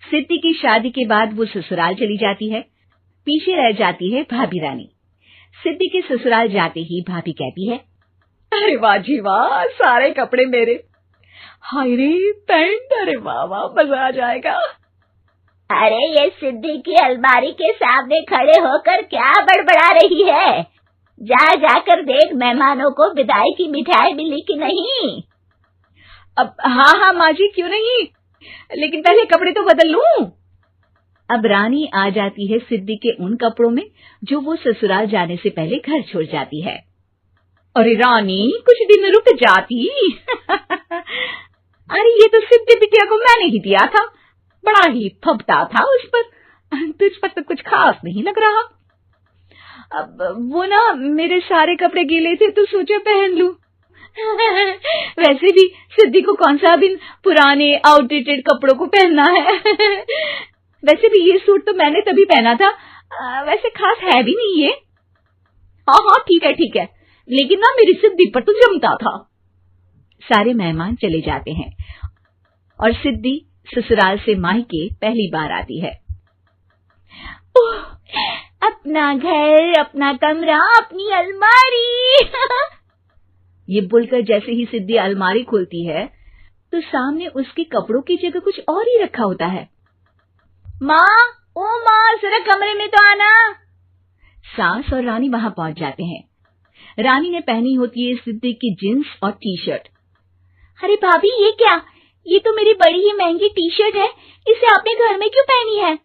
सिद्धि की शादी के बाद वो ससुराल चली जाती है। पीछे रह जाती है भाभी रानी। सिद्धि के ससुराल जाते ही भाभी कहती है, अरे वाह जी वाह, सारे कपड़े मेरे। हाय रे पैंट, अरे वाह वाह, मजा आ जाएगा। अरे ये सिद्धि की अलमारी के सामने खड़े होकर क्या बड़बड़ा रही है? जाकर देख मेहमानों को विदाई की मिठाई मिली कि नहीं। अब हाँ माँ जी, क्यों नहीं, लेकिन पहले कपड़े तो बदल लूं। अब रानी आ जाती है सिद्धि के उन कपड़ों में जो वो ससुराल जाने से पहले घर छोड़ जाती है। अरे रानी, कुछ दिन रुक जाती। अरे ये तो सिद्धि बिटिया को मैंने ही दिया था, बड़ा ही फबता था उस पर, तुझ पर तो कुछ खास नहीं लग रहा। अब वो ना मेरे सारे कपड़े गीले थे तो सोचा पहन लूं। वैसे भी सिद्धि को कौन सा दिन पुराने आउटडेटेड कपड़ों को पहनना है। वैसे भी ये सूट तो मैंने तभी पहना था, वैसे खास है भी नहीं ये। हाँ ठीक है, लेकिन ना मेरी सिद्धि पर तो जमता था। सारे मेहमान चले जाते हैं और सिद्धि ससुराल से मायके पहली बार आती है। अपना घर, अपना कमरा, अपनी अलमारी। ये बोलकर जैसे ही सिद्धि अलमारी खोलती है तो सामने उसके कपड़ों की जगह कुछ और ही रखा होता है। माँ, ओ माँ, जरा कमरे में तो आना। सास और रानी वहां पहुंच जाते हैं। रानी ने पहनी होती है सिद्धि की जींस और टी शर्ट। अरे भाभी, ये क्या? ये तो मेरी बड़ी ही महंगी टी शर्ट है, इसे आपने घर में क्यों पहनी है?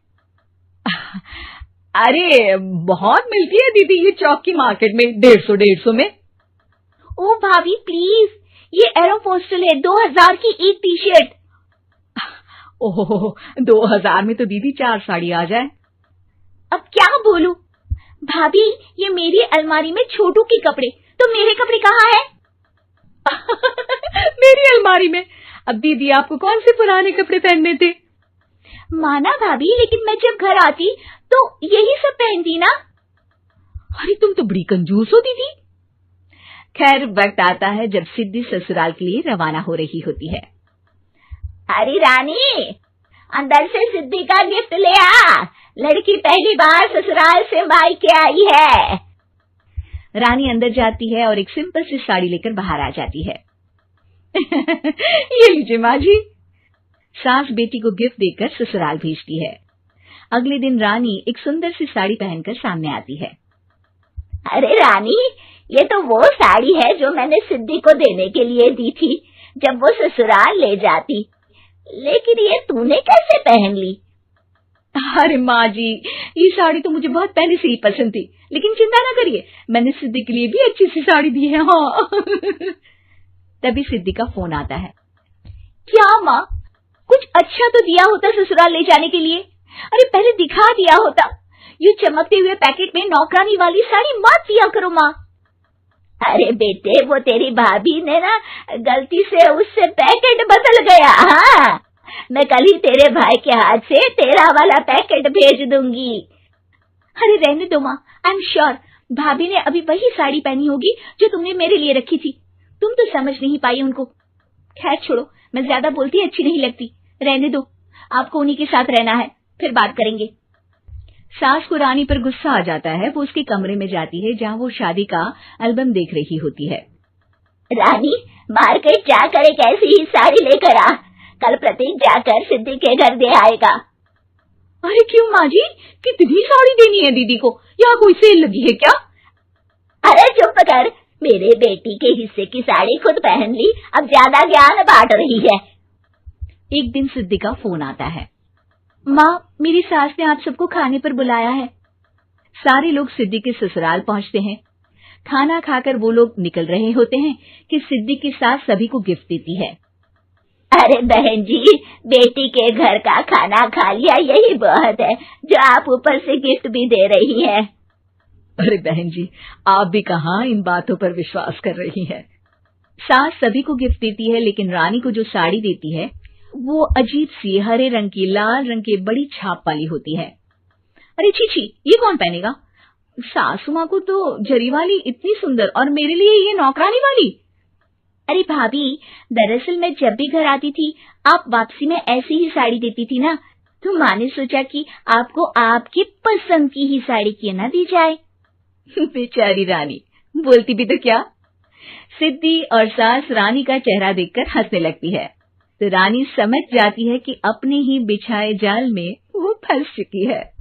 अरे बहुत मिलती है दीदी ये चौक की मार्केट में, 150 में। ओ भाभी प्लीज, ये एरोपोस्टल है, 2000 की एक टी शर्ट। ओह, 2000 में तो दीदी 4 साड़ी आ जाए। अब क्या बोलूं? भाभी, ये मेरी अलमारी में छोटू के कपड़े, तो मेरे कपड़े कहाँ हैं? मेरी अलमारी में? अब दीदी आपको कौन से पुराने कपड़े पहनने थे? माना भाभी, लेकिन मैं जब घर आती तो यही सब पहनती ना। अरे तुम तो बड़ी कंजूस होती थी। खैर, वक्त आता है जब सिद्धि ससुराल के लिए रवाना हो रही होती है। अरे रानी, अंदर से सिद्धि का गिफ्ट ले आ, लड़की पहली बार ससुराल से मायके आई है। रानी अंदर जाती है और एक सिंपल सी साड़ी लेकर बाहर आ जाती है। ये लीजिए माँ जी। सास बेटी को गिफ्ट देकर ससुराल भेजती है। अगले दिन रानी एक सुंदर सी साड़ी पहनकर सामने आती है। अरे रानी, ये तो वो साड़ी है जो मैंने सिद्धि को देने के लिए दी थी जब वो ससुराल ले जाती, लेकिन ये तूने कैसे पहन ली? अरे माँ जी, ये साड़ी तो मुझे बहुत पहले से ही पसंद थी, लेकिन चिंता ना करिए, मैंने सिद्धि के लिए भी अच्छी सी साड़ी दी है। हाँ। तभी सिद्धि का फोन आता है। क्या माँ, कुछ अच्छा तो दिया होता ससुराल ले जाने के लिए, अरे पहले दिखा दिया होता। ये चमकते हुए पैकेट में नौकरानी वाली साड़ी मत दिया करो माँ। अरे बेटे, वो तेरी भाभी ने ना गलती से उससे पैकेट बदल गया। हाँ, मैं कल ही तेरे भाई के हाथ से तेरा वाला पैकेट भेज दूंगी। अरे रहने दो माँ, आई एम श्योर भाभी ने अभी वही साड़ी पहनी होगी जो तुमने मेरे लिए रखी थी, तुम तो समझ नहीं पाई उनको। खैर छोड़ो, मैं ज्यादा बोलती अच्छी नहीं लगती, रहने दो, आपको उन्हीं के साथ रहना है, फिर बात करेंगे। सास को रानी पर गुस्सा आ जाता है। वो उसके कमरे में जाती है जहाँ वो शादी का एल्बम देख रही होती है। रानी, मार्केट जाकर एक ऐसी ही साड़ी लेकर आ, कल प्रतीक जाकर सिद्धि के घर दे आएगा। अरे क्यों माँ जी, कितनी साड़ी देनी है दीदी को? यहाँ कोई सेल लगी है क्या? अरे चुप कर, मेरे बेटी के हिस्से की साड़ी खुद पहन ली, अब ज्यादा ज्ञान बांट रही है। एक दिन सिद्धि का फोन आता है। माँ, मेरी सास ने आप सबको खाने पर बुलाया है। सारे लोग सिद्धि के ससुराल पहुंचते हैं। खाना खाकर वो लोग निकल रहे होते हैं कि सिद्धि की सास सभी को गिफ्ट देती है। अरे बहन जी, बेटी के घर का खाना खा लिया, यही बहुत है जो आप ऊपर से गिफ्ट भी दे रही है। अरे बहन जी, आप भी कहाँ इन बातों पर विश्वास कर रही हैं। सास सभी को गिफ्ट देती है, लेकिन रानी को जो साड़ी देती है वो अजीब सी हरे रंग की, लाल रंग की बड़ी छाप वाली होती है। अरे छी, ये कौन पहनेगा? सासू माँ को तो जरी वाली इतनी सुंदर, और मेरे लिए ये नौकरानी वाली। अरे भाभी, दरअसल मैं जब भी घर आती थी आप वापसी में ऐसी ही साड़ी देती थी ना, तो माँ ने सोचा कि आपको आपकी पसंद की ही साड़ी क्यों ना दी जाए। बेचारी रानी, बोलती भी तो क्या। सिद्धि और सास रानी का चेहरा देखकर हंसने लगती है, तो रानी समझ जाती है कि अपने ही बिछाए जाल में वो फंस चुकी है।